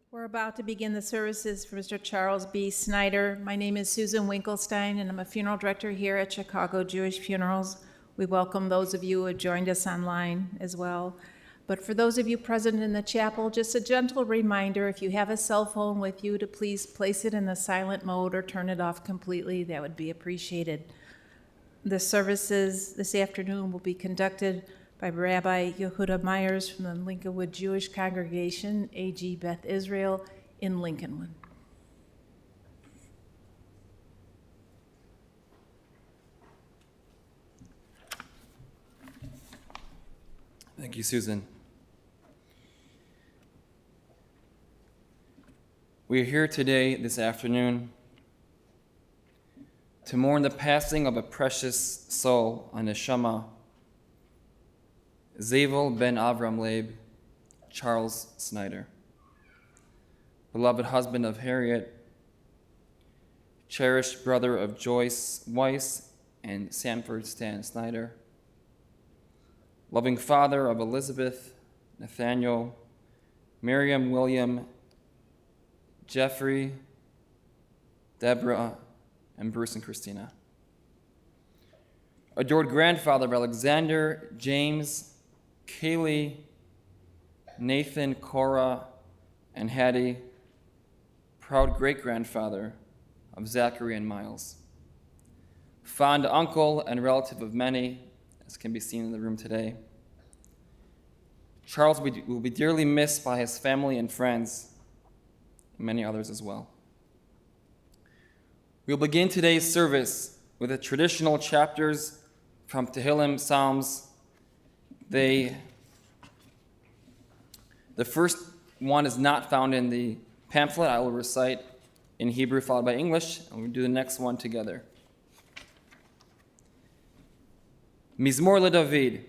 We're about to begin the services for Mr. Charles B. Snyder. My name is Susan Winkelstein, and I'm a funeral director here at Chicago Jewish Funerals. We welcome those of you who have joined us online as well. But for those of you present in the chapel, just a gentle reminder, if you have a cell phone with you, to please place it in the silent mode or turn it off completely. That would be appreciated. The services this afternoon will be conducted by Rabbi Yehuda Myers from the Lincolnwood Jewish Congregation, AG Beth Israel, in Lincolnwood. Thank you, Susan. We are here today, this afternoon, to mourn the passing of a precious soul, a neshama, Zavel ben Avram Leib, Charles Snyder, beloved husband of Harriet, cherished brother of Joyce Weiss and Sanford Stan Snyder, loving father of Elizabeth, Nathaniel, Miriam, William, Jeffrey, Deborah, and Bruce and Christina. Adored grandfather of Alexander, James, Kaylee, Nathan, Cora, and Hattie, proud great-grandfather of Zachary and Miles. Fond uncle and relative of many, as can be seen in the room today. Charles will be dearly missed by his family and friends, and many others as well. We'll begin today's service with the traditional chapters from Tehillim Psalms. The first one is not found in the pamphlet. I will recite in Hebrew followed by English, and we'll do the next one together. Mizmor LeDavid.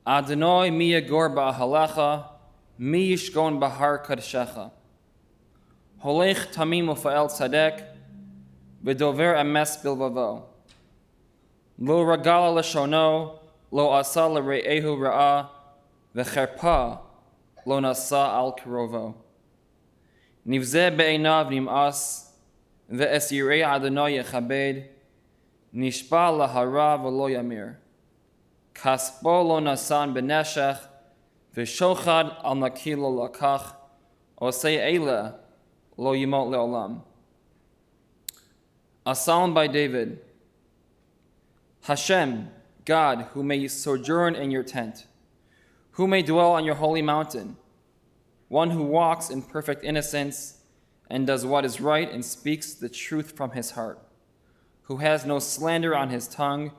Adonai mi yagor ba'ahalecha, mi yishgon bahar kadeshecha. Holech tamim ufa'el tzadek, v'dover emes bilvavo. Lo ragala l'shono, lo asa l're'ehu ra'ah, v'cherpa lo nasa al kirovo. Nivzeh be'einav nim'as, ve'es yirei Adonai yechabed, nishpa lahara v'lo yamir. Kaspo lo nasan b'neshech, v'shochad al naki lo lakach, osei eila lo yimot le'olam. A psalm by David. Hashem, God, who may sojourn in your tent, who may dwell on your holy mountain, one who walks in perfect innocence and does what is right and speaks the truth from his heart, who has no slander on his tongue,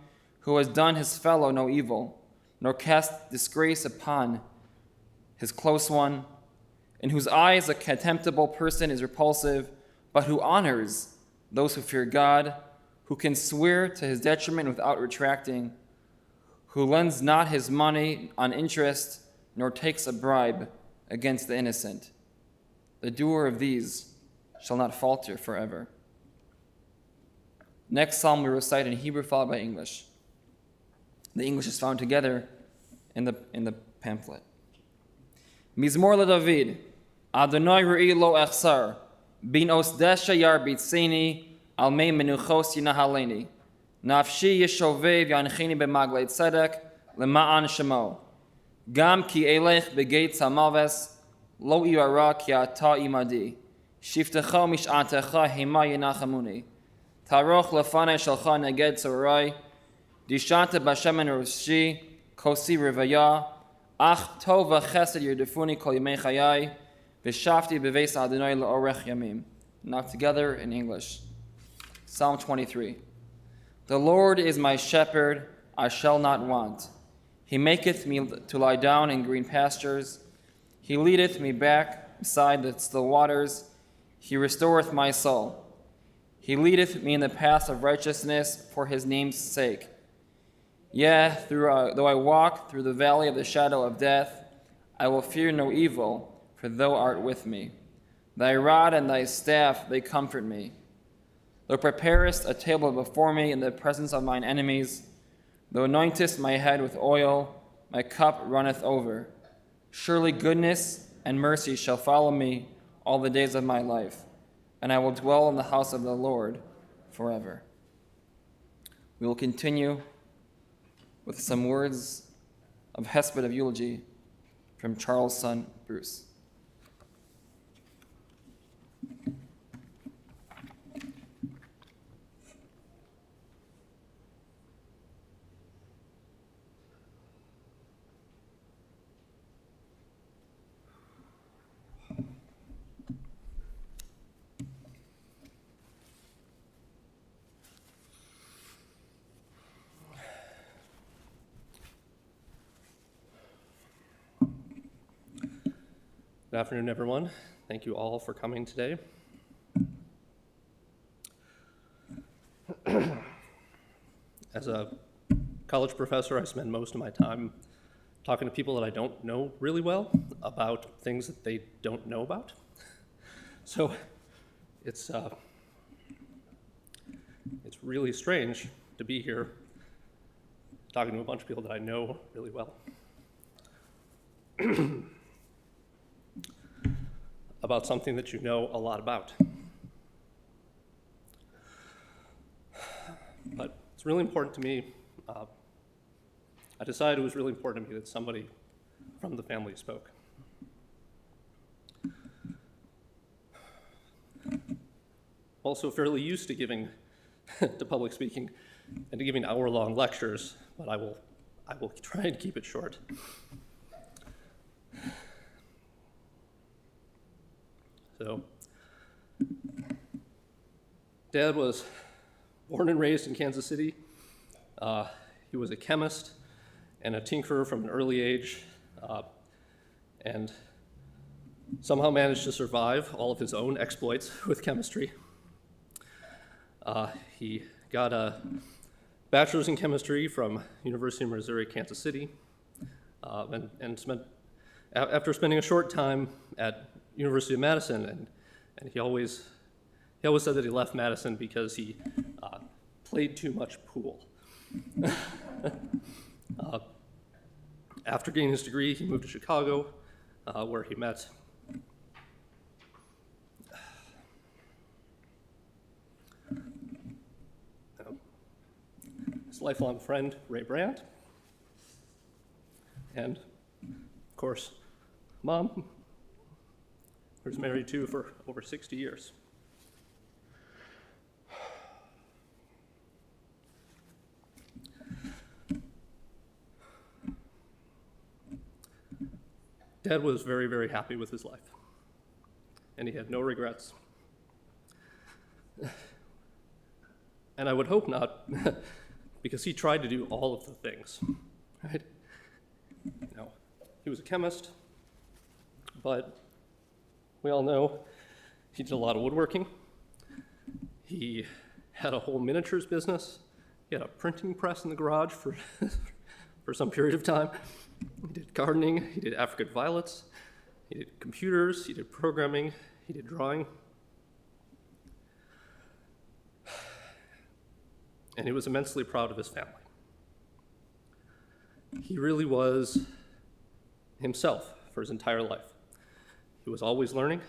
who has done his fellow no evil, nor cast disgrace upon his close one, in whose eyes a contemptible person is repulsive, but who honors those who fear God, who can swear to his detriment without retracting, who lends not his money on interest, nor takes a bribe against the innocent. The doer of these shall not falter forever. Next psalm we recite in Hebrew followed by English. The English is found together in the pamphlet. Mizmor LeDavid. Adonai re'i lo echsar, bin osdesha yar bitzeni, al mei menuchos yinahaleni. Nafshi yeshovev yanchini b'maglei tzedek, lema'an shemo. Gam ki elech begeit samaves, lo iara ki ata imadi. Shiftecha mish'atecha hema yinachamuni. Taroch lefanei shalcha neged tzorai, dishanta b'shemen roshi, kosi rivaya, ach tova chesed yerdefuni kol yimei chayai, v'shafti b'veis Adonai le'orech yamim. Now together in English. Psalm 23. The Lord is my shepherd, I shall not want. He maketh me to lie down in green pastures. He leadeth me back beside the still waters. He restoreth my soul. He leadeth me in the paths of righteousness for his name's sake. Yea, though I walk through the valley of the shadow of death, I will fear no evil, for thou art with me. Thy rod and thy staff, they comfort me. Thou preparest a table before me in the presence of mine enemies. Thou anointest my head with oil, my cup runneth over. Surely goodness and mercy shall follow me all the days of my life, and I will dwell in the house of the Lord forever. We will continue with some words of hesped of eulogy from Charles' son, Bruce. Good afternoon, everyone. Thank you all for coming today. As a college professor, I spend most of my time talking to people that I don't know really well about things that they don't know about. So it's really strange to be here talking to a bunch of people that I know really well. About something that you know a lot about. But it's really important to me. I decided it was really important to me that somebody from the family spoke. Also fairly used to giving to public speaking and to giving hour-long lectures, but I will try and keep it short. So, Dad was born and raised in Kansas City. He was a chemist and a tinkerer from an early age, and somehow managed to survive all of his own exploits with chemistry. He got a bachelor's in chemistry from University of Missouri, Kansas City, and after spending a short time at University of Madison, and he always said that he left Madison because he played too much pool. After getting his degree, he moved to Chicago, where he met his lifelong friend, Ray Brandt, and, of course, Mom, who was married to for over 60 years. Dad was very, very happy with his life, and he had no regrets. And I would hope not, because he tried to do all of the things, right? No, he was a chemist, but we all know he did a lot of woodworking. He had a whole miniatures business. He had a printing press in the garage for, for some period of time. He did gardening, he did African violets, he did computers, he did programming, he did drawing. And he was immensely proud of his family. He really was himself for his entire life. He was always learning.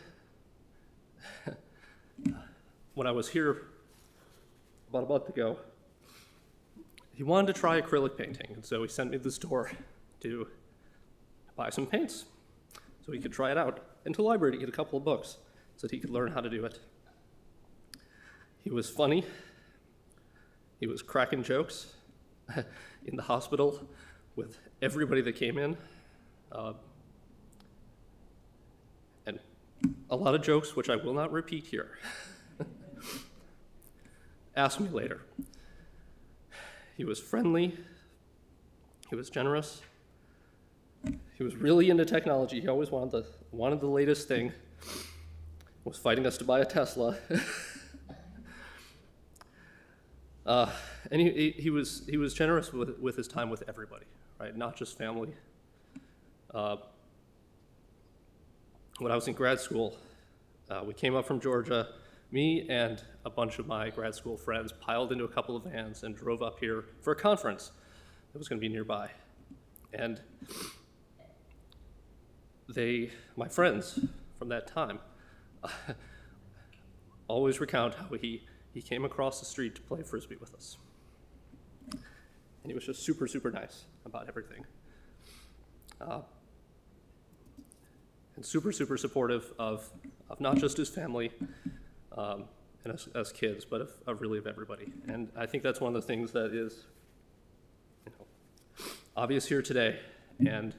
When I was here about a month ago, he wanted to try acrylic painting, and so he sent me to the store to buy some paints so he could try it out, and to the library to get a couple of books so that he could learn how to do it. He was funny. He was cracking jokes in the hospital with everybody that came in. And a lot of jokes, which I will not repeat here. Ask me later. He was friendly. He was generous. He was really into technology. He always wanted the latest thing. Was fighting us to buy a Tesla. And he was generous with his time with everybody, right? Not just family. When I was in grad school, we came up from Georgia. Me and a bunch of my grad school friends piled into a couple of vans and drove up here for a conference that was going to be nearby. And my friends from that time, always recount how he came across the street to play Frisbee with us. And he was just super, super nice about everything. And super, super supportive of not just his family and as kids, but of really of everybody. And I think that's one of the things that is obvious here today and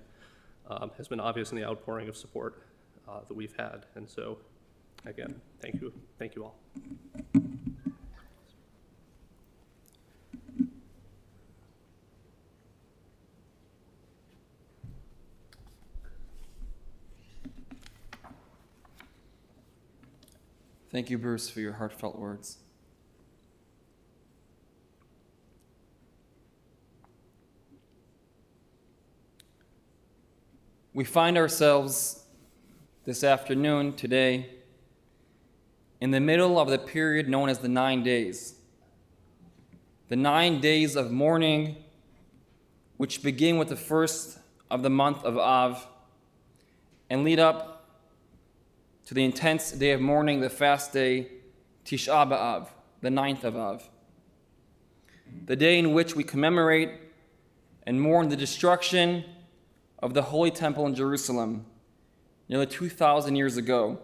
has been obvious in the outpouring of support that we've had. And so, again, thank you all. Thank you, Bruce, for your heartfelt words. We find ourselves this afternoon, today, in the middle of the period known as the 9 days. The 9 days of mourning, which begin with the first of the month of Av and lead up to the intense day of mourning, the fast day, Tisha B'Av, the 9th of Av, the day in which we commemorate and mourn the destruction of the Holy Temple in Jerusalem nearly 2,000 years ago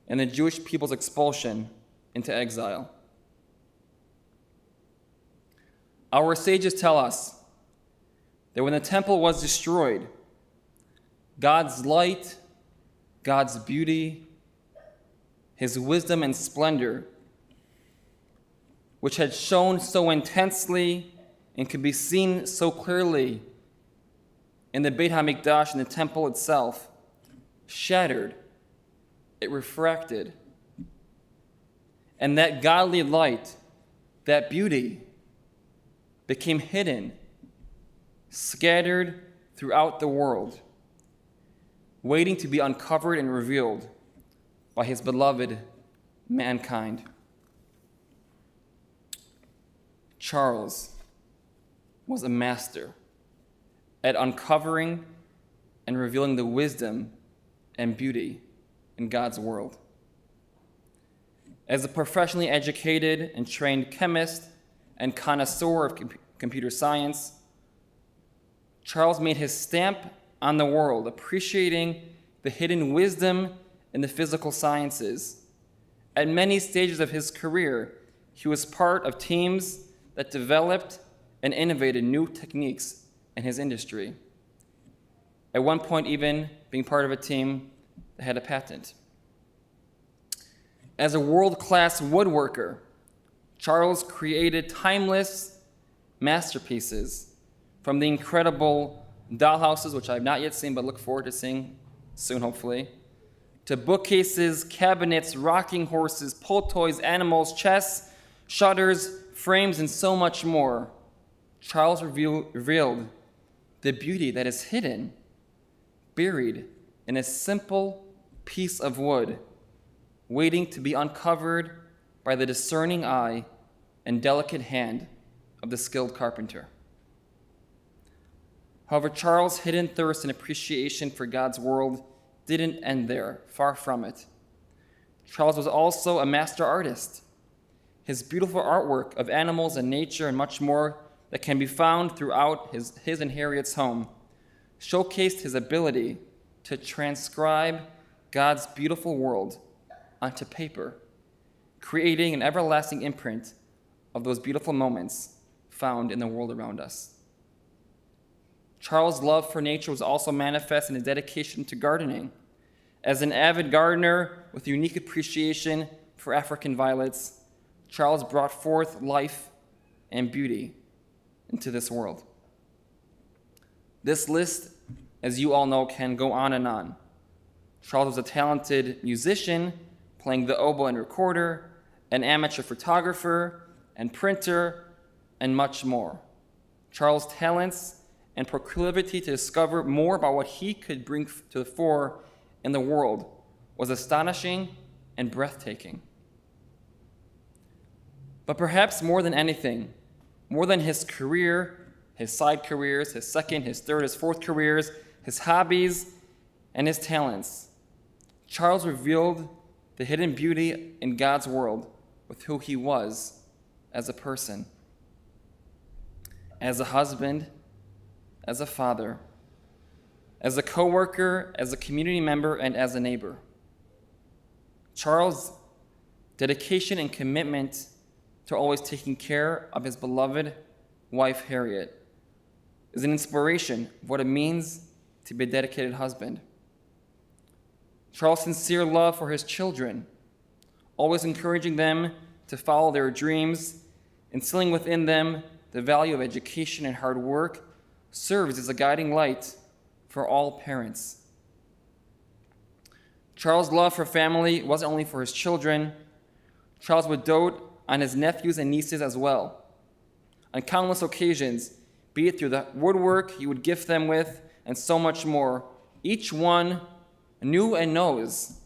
and the Jewish people's expulsion into exile. Our sages tell us that when the temple was destroyed, God's light, God's beauty, his wisdom and splendor, which had shone so intensely and could be seen so clearly in the Beit HaMikdash, in the temple itself, shattered, it refracted. And that godly light, that beauty, became hidden, scattered throughout the world, waiting to be uncovered and revealed by his beloved mankind. Charles was a master at uncovering and revealing the wisdom and beauty in God's world. As a professionally educated and trained chemist and connoisseur of computer science, Charles made his stamp on the world, appreciating the hidden wisdom in the physical sciences. At many stages of his career, he was part of teams that developed and innovated new techniques in his industry. At one point, even being part of a team that had a patent. As a world-class woodworker, Charles created timeless masterpieces, from the incredible dollhouses, which I have not yet seen but look forward to seeing soon, hopefully, to bookcases, cabinets, rocking horses, pull toys, animals, chests, shutters, frames, and so much more. Charles revealed the beauty that is hidden, buried in a simple piece of wood, waiting to be uncovered by the discerning eye and delicate hand of the skilled carpenter. However, Charles' hidden thirst and appreciation for God's world didn't end there, far from it. Charles was also a master artist. His beautiful artwork of animals and nature and much more that can be found throughout his and Harriet's home showcased his ability to transcribe God's beautiful world onto paper, creating an everlasting imprint of those beautiful moments found in the world around us. Charles' love for nature was also manifest in his dedication to gardening. As an avid gardener with unique appreciation for African violets, Charles brought forth life and beauty into this world. This list, as you all know, can go on and on. Charles was a talented musician, playing the oboe and recorder, an amateur photographer and printer, and much more. Charles' talents and proclivity to discover more about what he could bring to the fore in the world was astonishing and breathtaking. But perhaps more than anything, more than his career, his side careers, his second, his third, his fourth careers, his hobbies, and his talents, Charles revealed the hidden beauty in God's world with who he was as a person, as a husband, as a father, as a co-worker, as a community member, and as a neighbor. Charles' dedication and commitment to always taking care of his beloved wife, Harriet, is an inspiration of what it means to be a dedicated husband. Charles' sincere love for his children, always encouraging them to follow their dreams, instilling within them the value of education and hard work, serves as a guiding light for all parents. Charles' love for family wasn't only for his children. Charles would dote on his nephews and nieces as well. On countless occasions, be it through the woodwork he would gift them with, and so much more, each one knew and knows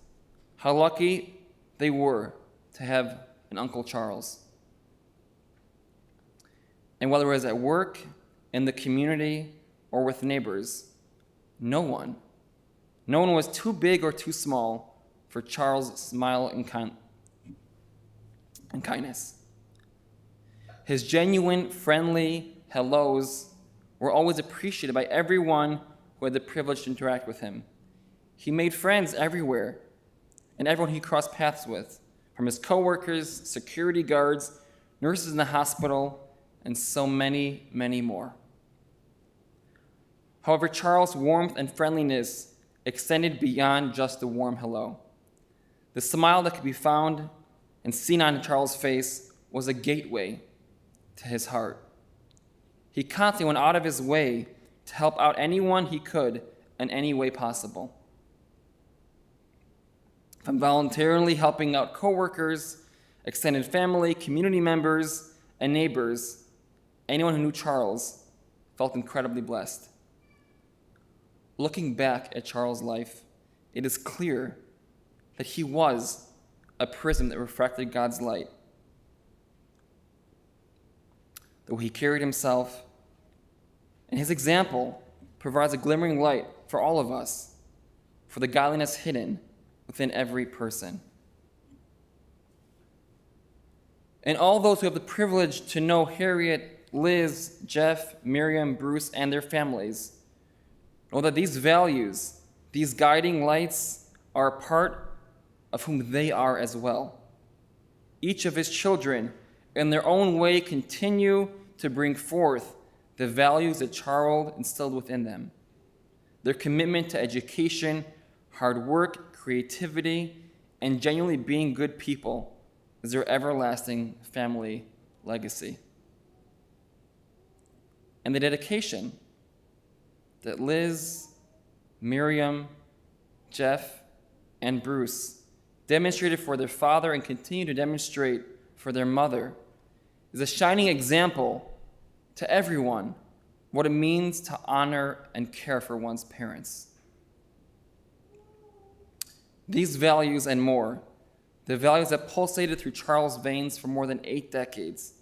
how lucky they were to have an Uncle Charles. And whether it was at work, in the community, or with neighbors, no one was too big or too small for Charles' smile and kindness. His genuine, friendly hellos were always appreciated by everyone who had the privilege to interact with him. He made friends everywhere, and everyone he crossed paths with, from his coworkers, security guards, nurses in the hospital, and so many, many more. However, Charles' warmth and friendliness extended beyond just the warm hello. The smile that could be found and seen on Charles' face was a gateway to his heart. He constantly went out of his way to help out anyone he could in any way possible. From voluntarily helping out coworkers, extended family, community members, and neighbors, anyone who knew Charles felt incredibly blessed. Looking back at Charles' life, it is clear that he was a prism that reflected God's light. The way he carried himself, and his example provides a glimmering light for all of us, for the godliness hidden within every person. And all those who have the privilege to know Harriet, Liz, Jeff, Miriam, Bruce, and their families know that these values, these guiding lights, are a part of whom they are as well. Each of his children, in their own way, continue to bring forth the values that Charles instilled within them. Their commitment to education, hard work, creativity, and genuinely being good people is their everlasting family legacy. And the dedication that Liz, Miriam, Jeff, and Bruce demonstrated for their father and continue to demonstrate for their mother is a shining example to everyone what it means to honor and care for one's parents. These values and more, the values that pulsated through Charles' veins for more than 8 decades,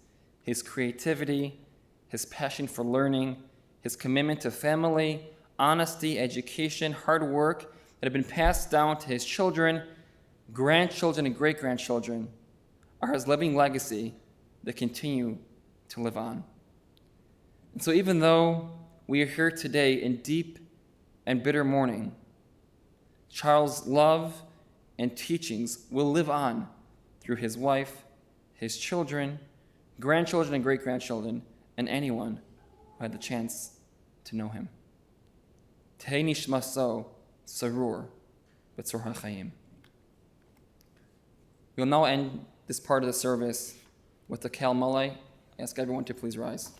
his creativity, his passion for learning, his commitment to family, honesty, education, hard work that have been passed down to his children, grandchildren, and great-grandchildren are his living legacy that continue to live on. And so even though we are here today in deep and bitter mourning, Charles' love and teachings will live on through his wife, his children, grandchildren, and great-grandchildren, and anyone who had the chance to know him. Tehei nishmaso sarur b'tzor ha'chaim. We'll now end this part of the service with the Kel Malay. I ask everyone to please rise.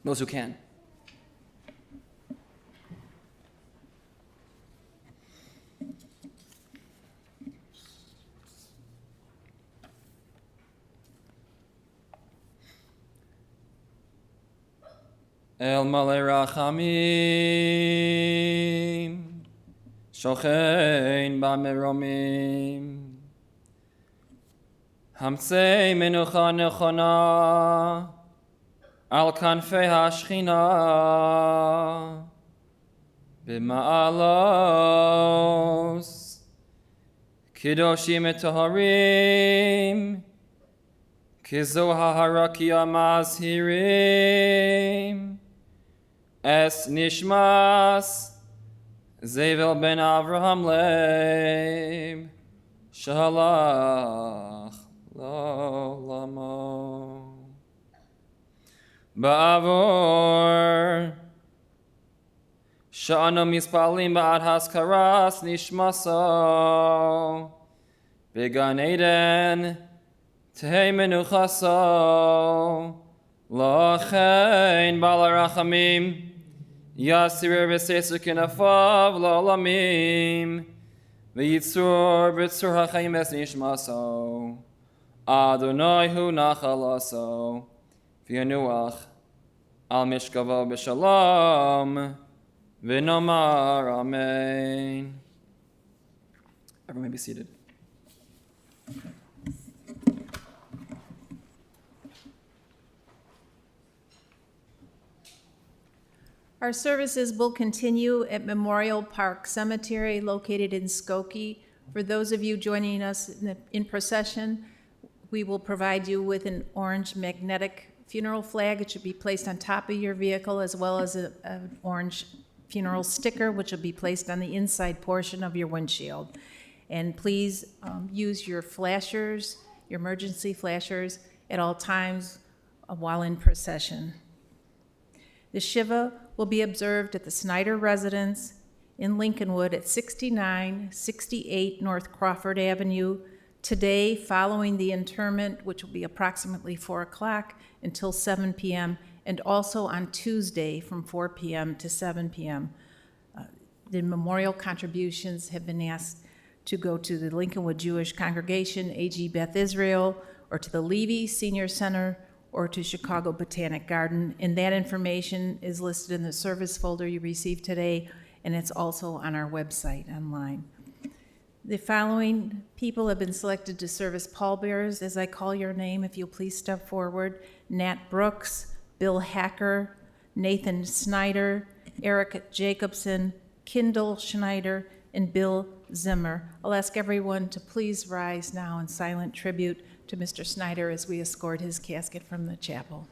Those who can. El Malay Rachamim, Shochein B'Meromim, Hamsei Menucha Nechona, Al Kanfei HaShechina, B'ma'alos Kedoshim etaharim Kizohara mazhirim Es nishmas Zevel ben Avraham leib Shalach Lamo Ba'avor Sha'anu mispalim ba'ad haskaras nishmaso Began Eden Tehei menuchaso Lochein balarachamim Yasir v'sesu kinafav la'olamim V'yitzur b'tzur ha'chaim es nishmaso Adonai hu nachalaso V'yanuach al mishkavo b'shalom V'nomar amen. Everyone may be seated. Our services will continue at Memorial Park Cemetery located in Skokie. For those of you joining us in procession, we will provide you with an orange magnetic funeral flag. It should be placed on top of your vehicle, as well as an orange funeral sticker, which will be placed on the inside portion of your windshield. And please use your flashers, your emergency flashers, at all times while in procession. The Shiva will be observed at the Snyder residence in Lincolnwood at 6968 North Crawford Avenue today, following the interment, which will be approximately 4 o'clock until 7 p.m., and also on Tuesday from 4 p.m. to 7 p.m. The memorial contributions have been asked to go to the Lincolnwood Jewish Congregation, AG Beth Israel, or to the Levy Senior Center, or to Chicago Botanic Garden. And that information is listed in the service folder you received today, and it's also on our website online. The following people have been selected to serve as pallbearers. As I call your name, if you'll please step forward. Nat Brooks, Bill Hacker, Nathan Snyder, Eric Jacobson, Kindle Schneider, and Bill Zimmer. I'll ask everyone to please rise now in silent tribute to Mr. Snyder as we escort his casket from the chapel.